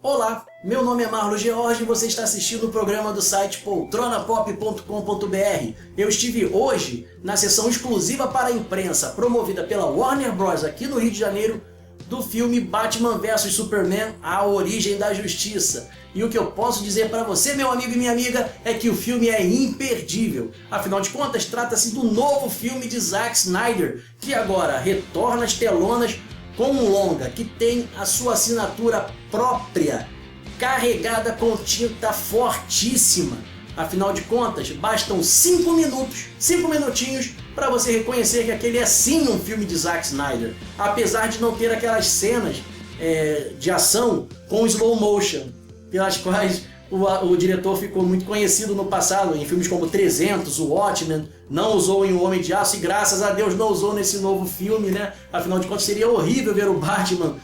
Olá, meu nome é Marlo George e você está assistindo o programa do site poltronapop.com.br. Eu estive hoje na sessão exclusiva para a imprensa, promovida pela Warner Bros. Aqui no Rio de Janeiro, do filme Batman vs Superman, A Origem da Justiça. E o que eu posso dizer para você, meu amigo e minha amiga, é que o filme é imperdível. Afinal de contas, trata-se do novo filme de Zack Snyder, que agora retorna às telonas com um longa que tem a sua assinatura própria, carregada com tinta fortíssima. Afinal de contas, bastam 5 minutinhos, para você reconhecer que aquele é sim um filme de Zack Snyder, apesar de não ter aquelas cenas de ação com slow motion, pelas quais o diretor ficou muito conhecido no passado, em filmes como 300, o Watchmen, não usou em O Homem de Aço e graças a Deus não usou nesse novo filme, né? Afinal de contas seria horrível ver o Batman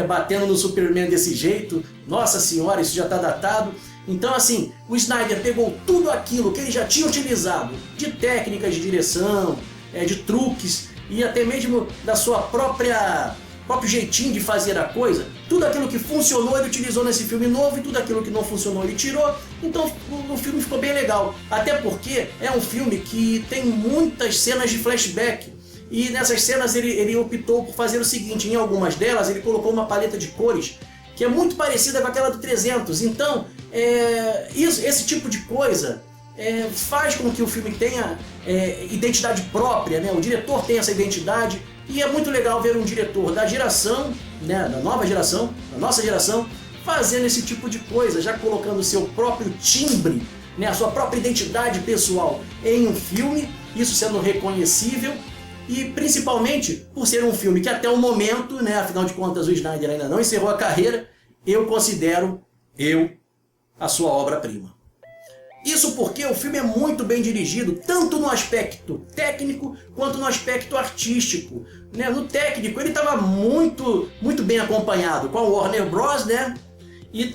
batendo no Superman desse jeito, nossa senhora, isso já está datado. Então assim, o Snyder pegou tudo aquilo que ele já tinha utilizado, de técnicas de direção, de truques e até mesmo da sua próprio jeitinho de fazer a coisa. Tudo aquilo que funcionou ele utilizou nesse filme novo e tudo aquilo que não funcionou ele tirou. Então o filme ficou bem legal. Até porque é um filme que tem muitas cenas de flashback. E nessas cenas ele optou por fazer o seguinte: em algumas delas ele colocou uma paleta de cores que é muito parecida com aquela do 300. Então esse tipo de coisa faz com que o filme tenha identidade própria, né? O diretor tem essa identidade. E é muito legal ver um diretor da geração, né, da nova geração, da nossa geração, fazendo esse tipo de coisa, já colocando o seu próprio timbre, né, a sua própria identidade pessoal em um filme, isso sendo reconhecível, e principalmente por ser um filme que até o momento, né, afinal de contas o Snyder ainda não encerrou a carreira, eu considero a sua obra-prima. Isso porque o filme é muito bem dirigido, tanto no aspecto técnico quanto no aspecto artístico. Né? No técnico ele estava muito bem acompanhado com a Warner Bros. Né? E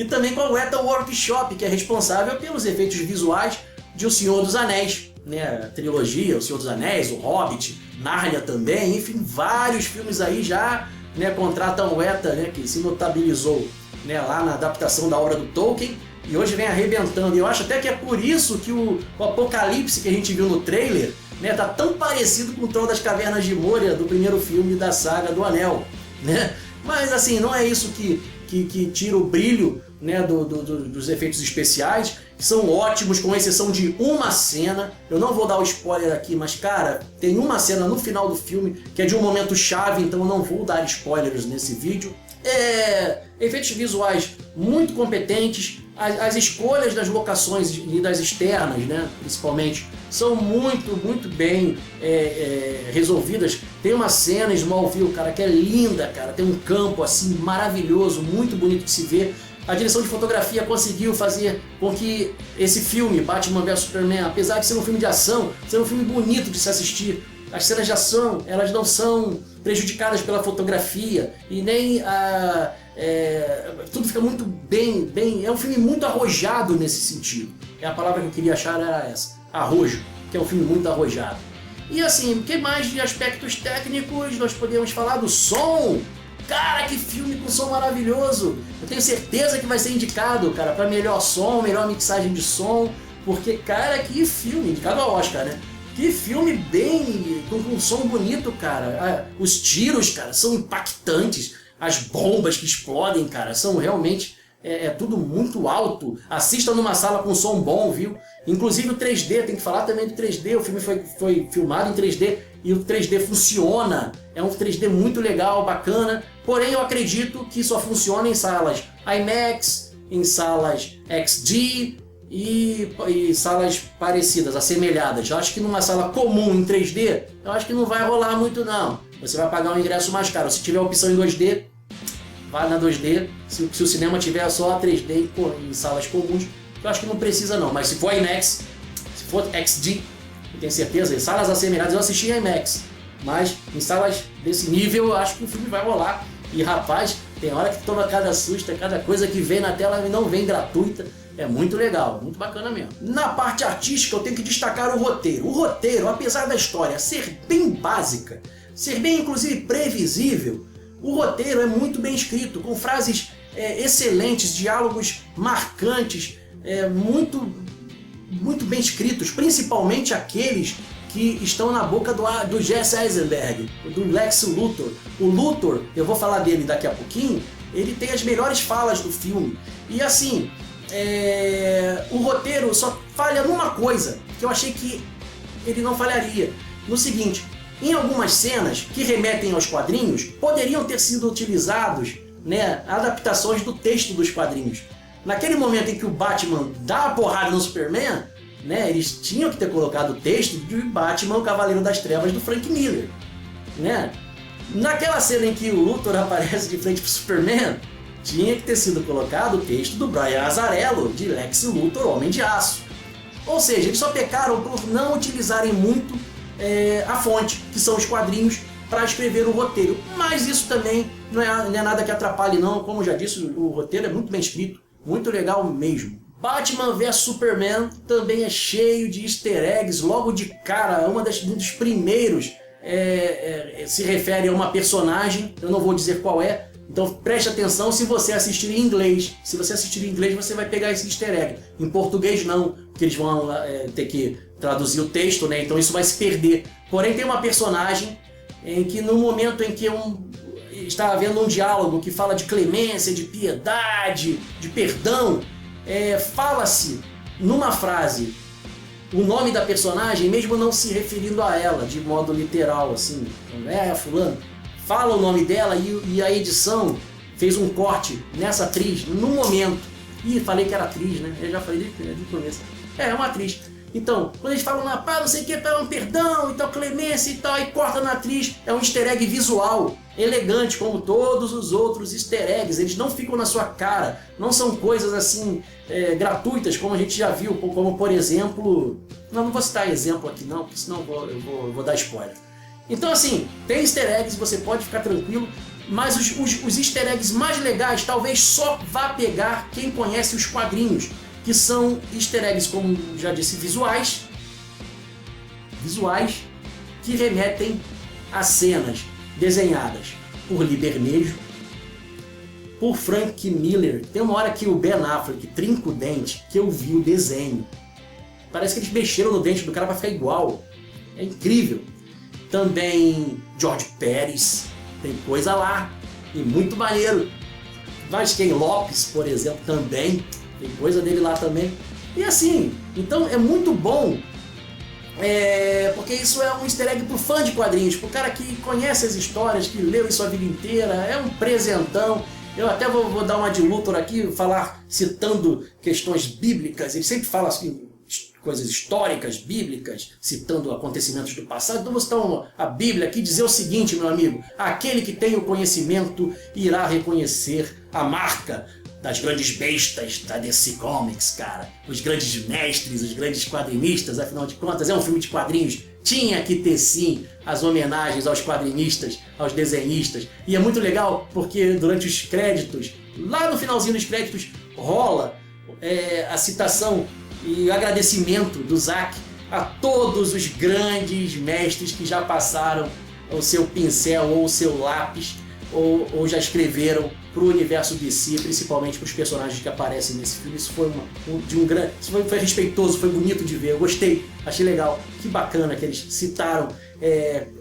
também com a Weta Workshop, que é responsável pelos efeitos visuais de O Senhor dos Anéis. Né? A trilogia, O Senhor dos Anéis, O Hobbit, Nárnia também, enfim, vários filmes aí já contratam a Weta, né, que se notabilizou, né, lá na adaptação da obra do Tolkien. E hoje vem arrebentando. E eu acho até que é por isso que o Apocalipse que a gente viu no trailer, né, tá tão parecido com o Trono das Cavernas de Moria do primeiro filme da saga do Anel. Né? Mas assim, não é isso que tira o brilho, né, dos efeitos especiais, que são ótimos, com exceção de uma cena. Eu não vou dar o spoiler aqui, mas cara, tem uma cena no final do filme que é de um momento chave, então eu não vou dar spoilers nesse vídeo. Efeitos visuais muito competentes, as escolhas das locações e das externas, né, principalmente, são muito bem resolvidas. Tem uma cena em Smallville, cara, que é linda, cara, tem um campo assim maravilhoso, muito bonito de se ver. A direção de fotografia conseguiu fazer com que esse filme, Batman vs Superman, apesar de ser um filme de ação, ser um filme bonito de se assistir. As cenas de ação, elas não são prejudicadas pela fotografia e nem tudo fica muito bem. É um filme muito arrojado nesse sentido. A palavra que eu queria achar era essa, arrojo, que é um filme muito arrojado. E assim, o que mais de aspectos técnicos nós podemos falar? Do som. Cara, que filme com som maravilhoso! Eu tenho certeza que vai ser indicado, cara, para melhor som, melhor mixagem de som, porque, cara, que filme, indicado ao Oscar, né? Que filme bem, com um som bonito, cara. Os tiros, cara, são impactantes. As bombas que explodem, cara, são realmente tudo muito alto. Assista numa sala com som bom, viu? Inclusive o 3D, tem que falar também do 3D. O filme foi filmado em 3D e o 3D funciona. É um 3D muito legal, bacana. Porém, eu acredito que só funciona em salas IMAX, em salas XD e salas parecidas, assemelhadas. Eu acho que numa sala comum em 3D, eu acho que não vai rolar muito não. Você vai pagar um ingresso mais caro. Se tiver opção em 2D, vai na 2D. Se o cinema tiver só 3D em salas comuns, eu acho que não precisa não. Mas se for IMAX, se for XD, eu tenho certeza, em salas assemelhadas eu assisti em IMAX. Mas em salas desse nível, eu acho que o filme vai rolar. E rapaz, tem hora que toma cada susto, cada coisa que vem na tela não vem gratuita. É muito legal, muito bacana mesmo. Na parte artística eu tenho que destacar o roteiro. O roteiro, apesar da história ser bem básica, ser bem inclusive previsível, o roteiro é muito bem escrito, com frases excelentes, diálogos marcantes, muito bem escritos, principalmente aqueles que estão na boca do Jesse Eisenberg, do Lex Luthor. O Luthor, eu vou falar dele daqui a pouquinho, ele tem as melhores falas do filme. E assim, o roteiro só falha numa coisa, que eu achei que ele não falharia. No seguinte, em algumas cenas que remetem aos quadrinhos, poderiam ter sido utilizados, né, adaptações do texto dos quadrinhos. Naquele momento em que o Batman dá a porrada no Superman, né, eles tinham que ter colocado o texto de Batman, o Cavaleiro das Trevas, do Frank Miller. Né? Naquela cena em que o Luthor aparece de frente pro Superman, tinha que ter sido colocado o texto do Brian Azzarello, de Lex Luthor, Homem de Aço. Ou seja, eles só pecaram por não utilizarem muito a fonte, que são os quadrinhos, para escrever o roteiro. Mas isso também não é nada que atrapalhe não, como eu já disse, o roteiro é muito bem escrito, muito legal mesmo. Batman vs Superman também é cheio de easter eggs logo de cara. Um dos primeiros se refere a uma personagem, eu não vou dizer qual é, então preste atenção se você assistir em inglês. Se você assistir em inglês você vai pegar esse easter egg. Em português não, porque eles vão ter que traduzir o texto, né? Então isso vai se perder. Porém tem uma personagem em que no momento em que está havendo um diálogo que fala de clemência, de piedade, de perdão, fala-se numa frase o nome da personagem, mesmo não se referindo a ela de modo literal, assim, fulano, fala o nome dela e a edição fez um corte nessa atriz no momento. Ih, falei que era atriz, né? Eu já falei desde o começo. É uma atriz. Então, quando eles falam lá, não sei o que, um perdão e tal, clemência e tal, aí corta na atriz, é um easter egg visual, elegante, como todos os outros easter eggs, eles não ficam na sua cara, não são coisas assim, gratuitas, como a gente já viu, como por exemplo, não vou citar exemplo aqui não, porque senão eu vou dar spoiler. Então assim, tem easter eggs, você pode ficar tranquilo, mas os easter eggs mais legais talvez só vá pegar quem conhece os quadrinhos, que são easter eggs, como já disse, visuais, que remetem a cenas desenhadas por Lee Bermejo, por Frank Miller. Tem uma hora que o Ben Affleck trinca o dente, que eu vi o desenho. Parece que eles mexeram no dente do cara para ficar igual. É incrível. Também George Pérez, tem coisa lá, e muito maneiro. Vasquez Lopes, por exemplo, também. Tem coisa dele lá também. E assim, então é muito bom, porque isso é um easter egg pro fã de quadrinhos, pro cara que conhece as histórias, que leu isso a vida inteira, é um presentão. Eu até vou dar uma de Luthor aqui, citando questões bíblicas, ele sempre fala assim, coisas históricas, bíblicas, citando acontecimentos do passado. Então vou citar a Bíblia aqui, dizer o seguinte, meu amigo: aquele que tem o conhecimento irá reconhecer a marca das grandes bestas da DC Comics, cara. Os grandes mestres, os grandes quadrinistas, afinal de contas, é um filme de quadrinhos. Tinha que ter sim as homenagens aos quadrinistas, aos desenhistas. E é muito legal porque durante os créditos, lá no finalzinho dos créditos, rola a citação e agradecimento do Zack a todos os grandes mestres que já passaram o seu pincel ou o seu lápis ou já escreveram para o universo DC, principalmente para os personagens que aparecem nesse filme. Isso foi foi respeitoso, foi bonito de ver, eu gostei, achei legal, que bacana que eles citaram,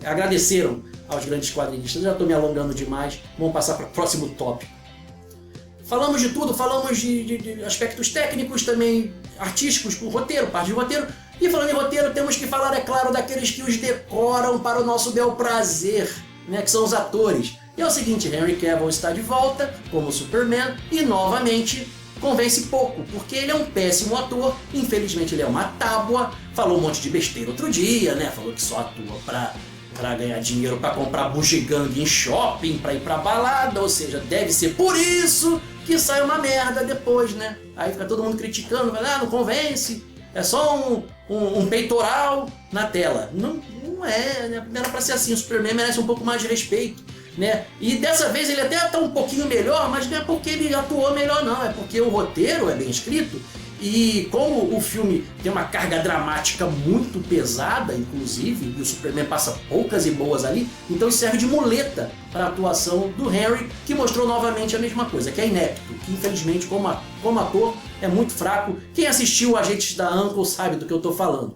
agradeceram aos grandes quadrinistas. Eu já estou me alongando demais, vamos passar para o próximo tópico. Falamos de tudo, falamos de aspectos técnicos, também artísticos, por roteiro, parte de roteiro. E falando em roteiro, temos que falar, é claro, daqueles que os decoram para o nosso bel prazer, né, que são os atores. E é o seguinte, Henry Cavill está de volta como Superman e novamente convence pouco, porque ele é um péssimo ator, infelizmente ele é uma tábua, falou um monte de besteira outro dia, né, falou que só atua para ganhar dinheiro, para comprar bugiganga em shopping, para ir para balada, ou seja, deve ser por isso que sai uma merda depois, né? Aí fica todo mundo criticando, não convence, é só um peitoral na tela. Não é, né? Não era para ser assim, o Superman merece um pouco mais de respeito, né? E dessa vez ele até está um pouquinho melhor, mas não é porque ele atuou melhor não, é porque o roteiro é bem escrito E como o filme tem uma carga dramática muito pesada, inclusive, e o Superman passa poucas e boas ali, então isso serve de muleta para a atuação do Henry, que mostrou novamente a mesma coisa, que é inepto, que infelizmente como ator é muito fraco. Quem assistiu Agentes da Uncle sabe do que eu estou falando.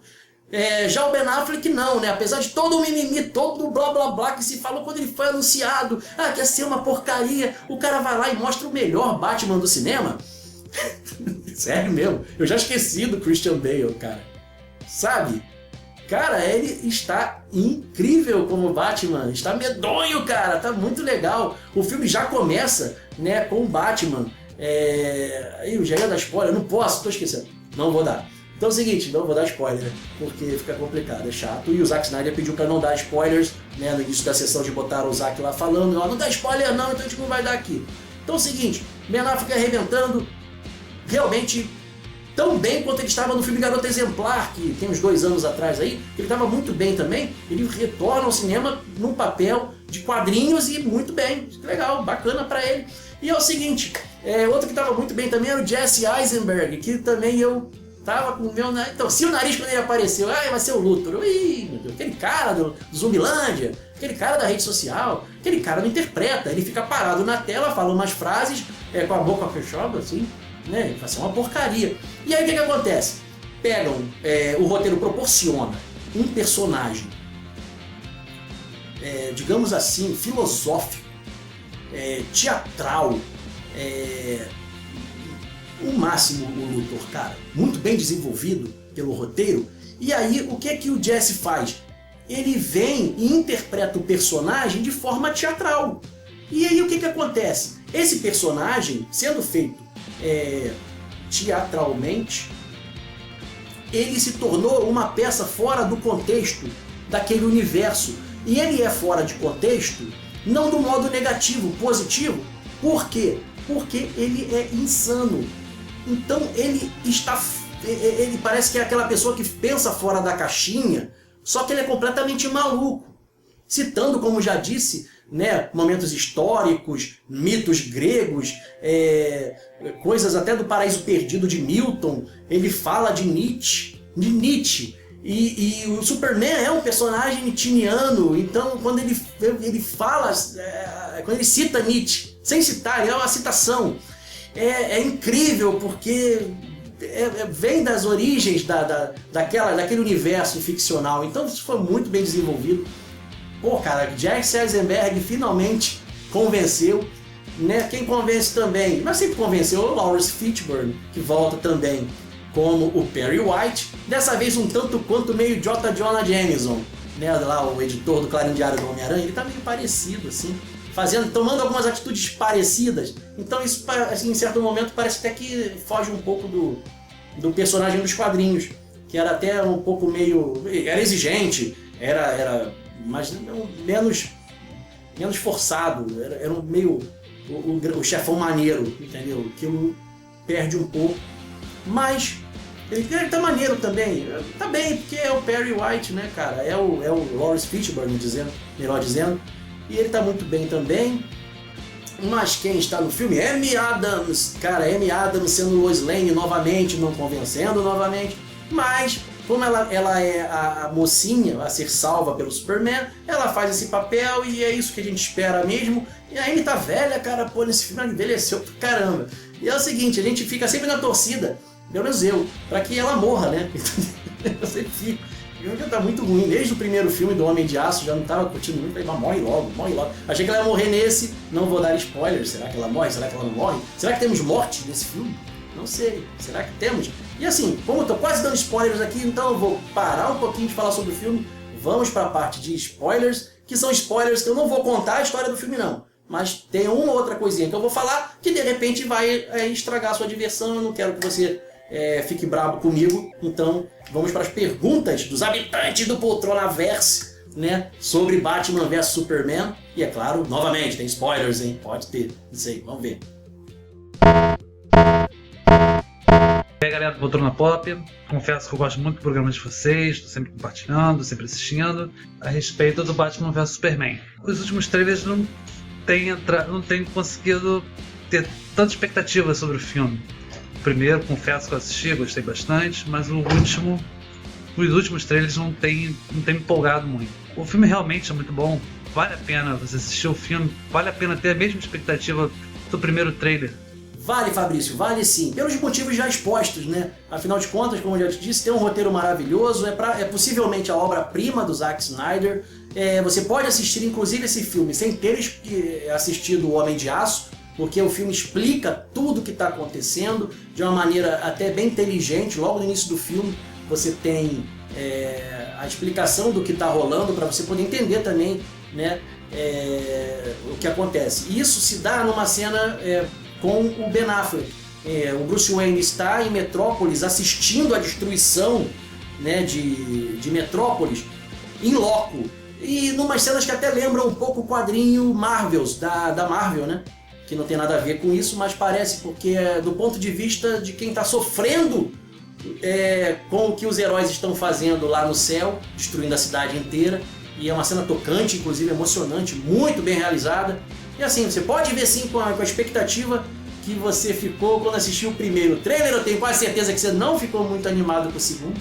Já o Ben Affleck não, né? Apesar de todo o mimimi, todo o blá blá blá que se falou quando ele foi anunciado, que ia ser uma porcaria, o cara vai lá e mostra o melhor Batman do cinema. Sério mesmo, eu já esqueci do Christian Bale, cara. Sabe? Cara, ele está incrível como Batman, está medonho, cara, tá muito legal. O filme já começa, né, com o Batman. Eu já ia dar spoiler, não posso, tô esquecendo, não vou dar. Então é o seguinte, não vou dar spoiler, porque fica complicado, é chato. E o Zack Snyder pediu pra não dar spoilers, né, no início da sessão de botar o Zack lá falando, não dá spoiler não, então a gente não vai dar aqui. Então é o seguinte, Ben Affleck arrebentando, realmente tão bem quanto ele estava no filme Garota Exemplar, que tem uns 2 anos atrás aí, ele estava muito bem também, ele retorna ao cinema num papel de quadrinhos e muito bem, legal, bacana pra ele. E é o seguinte, outro que estava muito bem também era o Jesse Eisenberg, que também eu tava com o meu... Então, se o nariz quando ele apareceu, vai ser o Luthor, aquele cara do Zumbilândia, aquele cara da rede social, aquele cara não interpreta, ele fica parado na tela, fala umas frases com a boca fechada, assim, né? Vai ser uma porcaria. E aí o que acontece? Pegam, o roteiro proporciona um personagem, digamos assim, filosófico, teatral, o máximo o Luthor, cara, muito bem desenvolvido pelo roteiro. E aí o que o Jesse faz? Ele vem e interpreta o personagem de forma teatral. E aí o que acontece? Esse personagem, sendo feito teatralmente, ele se tornou uma peça fora do contexto daquele universo. E ele é fora de contexto, não do modo negativo, positivo. Por quê? Porque ele é insano. Então ele parece que é aquela pessoa que pensa fora da caixinha, só que ele é completamente maluco. Citando, como já disse, né, momentos históricos, mitos gregos, coisas até do Paraíso Perdido de Milton, ele fala de Nietzsche. E o Superman é um personagem nietzscheano, então quando ele fala, quando ele cita Nietzsche, sem citar, é uma citação. É incrível porque vem das origens daquele universo ficcional, então isso foi muito bem desenvolvido. Pô, cara, Jesse Eisenberg finalmente convenceu, né? Quem convence também, mas sempre convenceu, o Lawrence Fishburne, que volta também como o Perry White, dessa vez um tanto quanto meio J. Jonah Jameson, né? Lá o editor do Clarim Diário do Homem-Aranha, ele tá meio parecido, assim, tomando algumas atitudes parecidas. Então isso, assim, em certo momento, parece até que foge um pouco do personagem dos quadrinhos, que era até um pouco meio... era exigente, era mas menos forçado, era um meio o chefão maneiro, entendeu? Que perde um pouco, mas ele tá maneiro também, tá bem, porque é o Perry White, né, cara, é o Lawrence Fishburne, melhor dizendo, e ele tá muito bem também. Mas quem está no filme é Amy Adams, cara, Amy Adams sendo Lois Lane novamente, não convencendo novamente, mas como ela é a mocinha a ser salva pelo Superman, ela faz esse papel e é isso que a gente espera mesmo. E a Amy tá velha, cara, pô, nesse filme ela envelheceu pra caramba. E é o seguinte, a gente fica sempre na torcida, pelo menos eu, pra que ela morra, né? Eu sempre fico. E o filme tá muito ruim, desde o primeiro filme do Homem de Aço, já não tava curtindo muito, falei, mas morre logo. Achei que ela ia morrer nesse, não vou dar spoiler, será que ela morre, será que ela não morre? Será que temos morte nesse filme? Não sei, será que temos? E assim, como eu tô quase dando spoilers aqui, então eu vou parar um pouquinho de falar sobre o filme, vamos para a parte de spoilers, que são spoilers que eu não vou contar a história do filme não, mas tem uma ou outra coisinha que eu vou falar que de repente vai estragar a sua diversão, eu não quero que você fique bravo comigo, então vamos para as perguntas dos habitantes do Poltronaverse, né, sobre Batman vs Superman, e é claro, novamente, tem spoilers, hein, pode ter, não sei, vamos ver. E aí galera do Poltrona Pop, confesso que eu gosto muito do programa de vocês, estou sempre compartilhando, sempre assistindo, a respeito do Batman vs Superman. Os últimos trailers não têm conseguido ter tanta expectativa sobre o filme. O primeiro, confesso que eu assisti, gostei bastante, mas os últimos trailers não tem me empolgado muito. O filme realmente é muito bom, vale a pena você assistir o filme, vale a pena ter a mesma expectativa do primeiro trailer. Vale, Fabrício, vale sim, pelos motivos já expostos, né? Afinal de contas, como eu já te disse, tem um roteiro maravilhoso, é possivelmente a obra-prima do Zack Snyder. Você pode assistir, inclusive, esse filme sem ter assistido O Homem de Aço, porque o filme explica tudo o que está acontecendo de uma maneira até bem inteligente. Logo no início do filme, você tem a explicação do que está rolando, para você poder entender também, né, o que acontece. E isso se dá numa cena com o Ben Affleck. O Bruce Wayne está em Metrópolis assistindo a destruição, né, de Metrópolis em loco. E numas cenas que até lembram um pouco o quadrinho Marvels, da Marvel, né? Que não tem nada a ver com isso, mas parece, porque é do ponto de vista de quem está sofrendo com o que os heróis estão fazendo lá no céu, destruindo a cidade inteira. E é uma cena tocante, inclusive emocionante, muito bem realizada. E assim, você pode ver sim com a expectativa que você ficou quando assistiu o primeiro trailer. Eu tenho quase certeza que você não ficou muito animado com o segundo.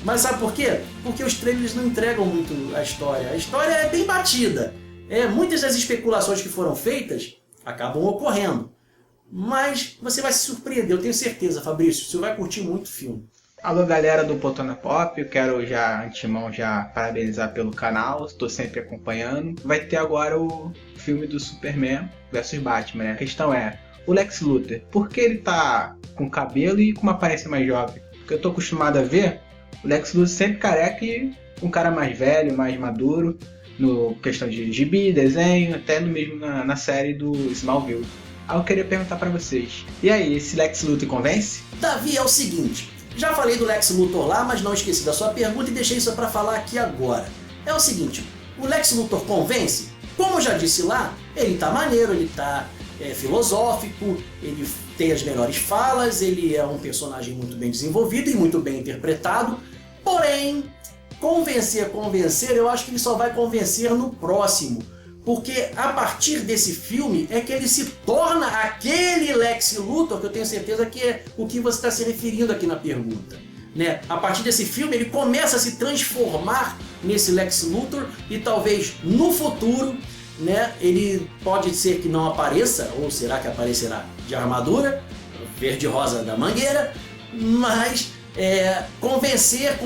Mas sabe por quê? Porque os trailers não entregam muito a história. A história é bem batida. Muitas das especulações que foram feitas acabam ocorrendo. Mas você vai se surpreender, eu tenho certeza, Fabrício. Você vai curtir muito o filme. Alô, galera do Poltrona Pop, eu quero antemão parabenizar pelo canal, estou sempre acompanhando. Vai ter agora o filme do Superman vs Batman, né? A questão é, o Lex Luthor, por que ele tá com cabelo e com uma aparência mais jovem? Porque eu tô acostumado a ver o Lex Luthor sempre careca e um cara mais velho, mais maduro, no questão de gibi, desenho, até no mesmo na série do Smallville. Aí eu queria perguntar pra vocês, e aí, esse Lex Luthor convence? Davi, é o seguinte, já falei do Lex Luthor lá, mas não esqueci da sua pergunta e deixei isso pra falar aqui agora. É o seguinte, o Lex Luthor convence? Como eu já disse lá, ele tá maneiro, ele tá filosófico, ele tem as melhores falas, ele é um personagem muito bem desenvolvido e muito bem interpretado, porém, convencer, eu acho que ele só vai convencer no próximo, porque a partir desse filme é que ele se torna aquele Lex Luthor, que eu tenho certeza que é o que você está se referindo aqui na pergunta, né? A partir desse filme ele começa a se transformar nesse Lex Luthor e talvez no futuro, né, ele pode ser que não apareça, ou será que aparecerá de armadura, verde rosa da mangueira, mas convencer,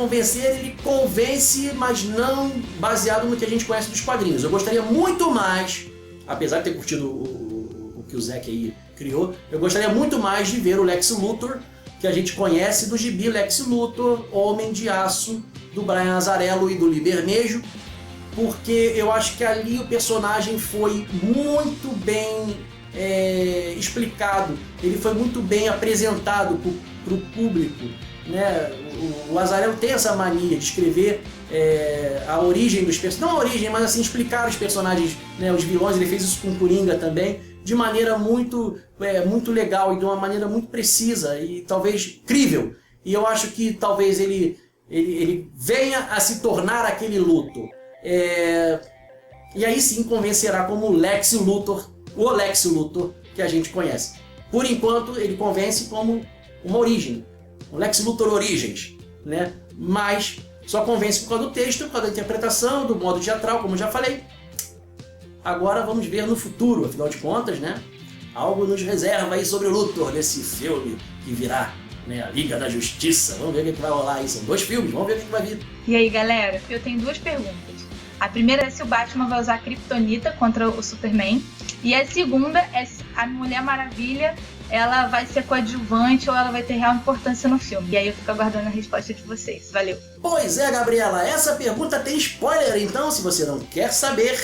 ele convence, mas não baseado no que a gente conhece dos quadrinhos. Eu gostaria muito mais, apesar de ter curtido o que o Zack aí criou, eu gostaria muito mais de ver o Lex Luthor que a gente conhece do gibi Lex Luthor, Homem de Aço, do Brian Azzarello e do Lee Bermejo, porque eu acho que ali o personagem foi muito bem explicado, ele foi muito bem apresentado para o público, né? O Azzarello tem essa mania de escrever a origem dos personagens, não a origem, mas assim, explicar os personagens, né, os vilões. Ele fez isso com o Coringa também, de maneira muito legal e de uma maneira muito precisa e talvez crível. E eu acho que talvez ele venha a se tornar aquele Luthor. E aí sim convencerá como Lex Luthor, o Lex Luthor que a gente conhece. Por enquanto ele convence como uma origem, um Lex Luthor Origens, né? Mas só convence por causa do texto, por causa da interpretação, do modo teatral, como eu já falei. Agora vamos ver no futuro, afinal de contas, né? Algo nos reserva aí sobre o Luthor nesse filme que virá, né? A Liga da Justiça. Vamos ver o que vai rolar aí. São 2 filmes, vamos ver o que vai vir. E aí, galera, eu tenho 2 perguntas. A primeira é se o Batman vai usar a Kryptonita contra o Superman. E a segunda é se a Mulher Maravilha ela vai ser coadjuvante ou ela vai ter real importância no filme. E aí eu fico aguardando a resposta de vocês. Valeu! Pois é, Gabriela, essa pergunta tem spoiler, então se você não quer saber,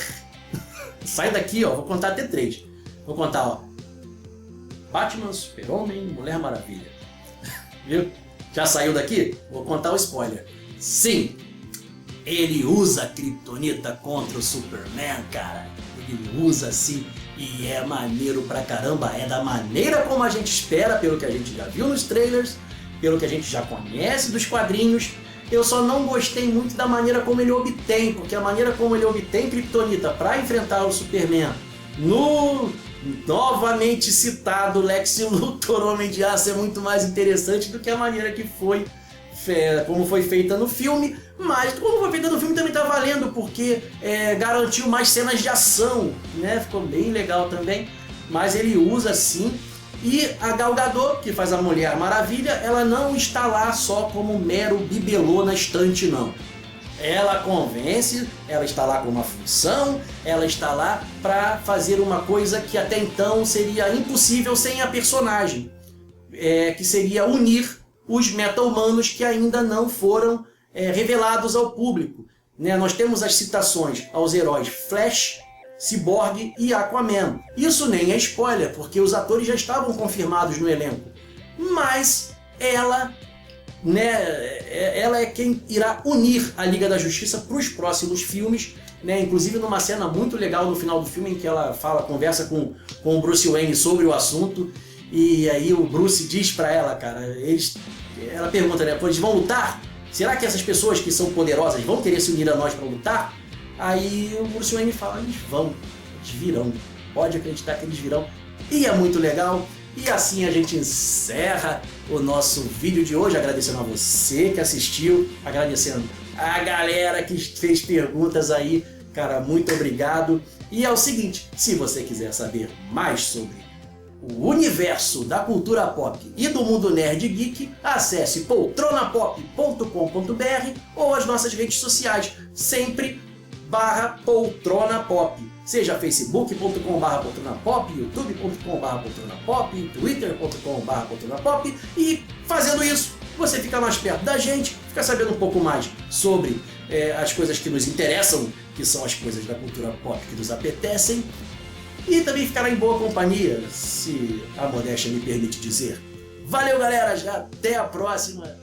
sai daqui, ó, vou contar até 3. Vou contar, ó, Batman, Super-Homem, Mulher Maravilha. Viu? Já saiu daqui? Vou contar o spoiler. Sim, ele usa a Kryptonita contra o Superman, cara. Ele usa sim. E é maneiro pra caramba, é da maneira como a gente espera, pelo que a gente já viu nos trailers, pelo que a gente já conhece dos quadrinhos. Eu só não gostei muito da maneira como ele obtém, porque a maneira como ele obtém Kryptonita pra enfrentar o Superman novamente citado, Lex Luthor, Homem de Aço, é muito mais interessante do que a maneira que foi, como foi feita no filme, mas como foi feita no filme também tá valendo, porque garantiu mais cenas de ação, né? Ficou bem legal também, mas ele usa sim. E a Gal Gadot, que faz a Mulher Maravilha, ela não está lá só como mero bibelô na estante, não. Ela convence, ela está lá com uma função, ela está lá para fazer uma coisa que até então seria impossível sem a personagem, que seria unir os meta-humanos que ainda não foram revelados ao público. Né? Nós temos as citações aos heróis Flash, Cyborg e Aquaman. Isso nem é spoiler, porque os atores já estavam confirmados no elenco. Mas ela é quem irá unir a Liga da Justiça para os próximos filmes, né? Inclusive numa cena muito legal no final do filme em que ela conversa com o Bruce Wayne sobre o assunto, e aí o Bruce diz para ela, cara, ela pergunta, né, eles vão lutar? Será que essas pessoas que são poderosas vão querer se unir a nós para lutar? Aí o Bruce Wayne fala, eles virão, pode acreditar que eles virão, e é muito legal. E assim a gente encerra o nosso vídeo de hoje, agradecendo a você que assistiu, agradecendo a galera que fez perguntas aí, cara, muito obrigado. E é o seguinte, se você quiser saber mais sobre o universo da cultura pop e do mundo nerd geek, acesse poltronapop.com.br ou as nossas redes sociais, sempre /poltronapop, seja facebook.com/poltronapop, youtube.com/poltronapop, twitter.com/poltronapop, e fazendo isso você fica mais perto da gente, fica sabendo um pouco mais sobre as coisas que nos interessam, que são as coisas da cultura pop que nos apetecem, e também ficará em boa companhia, se a modéstia me permite dizer. Valeu, galera, já até a próxima!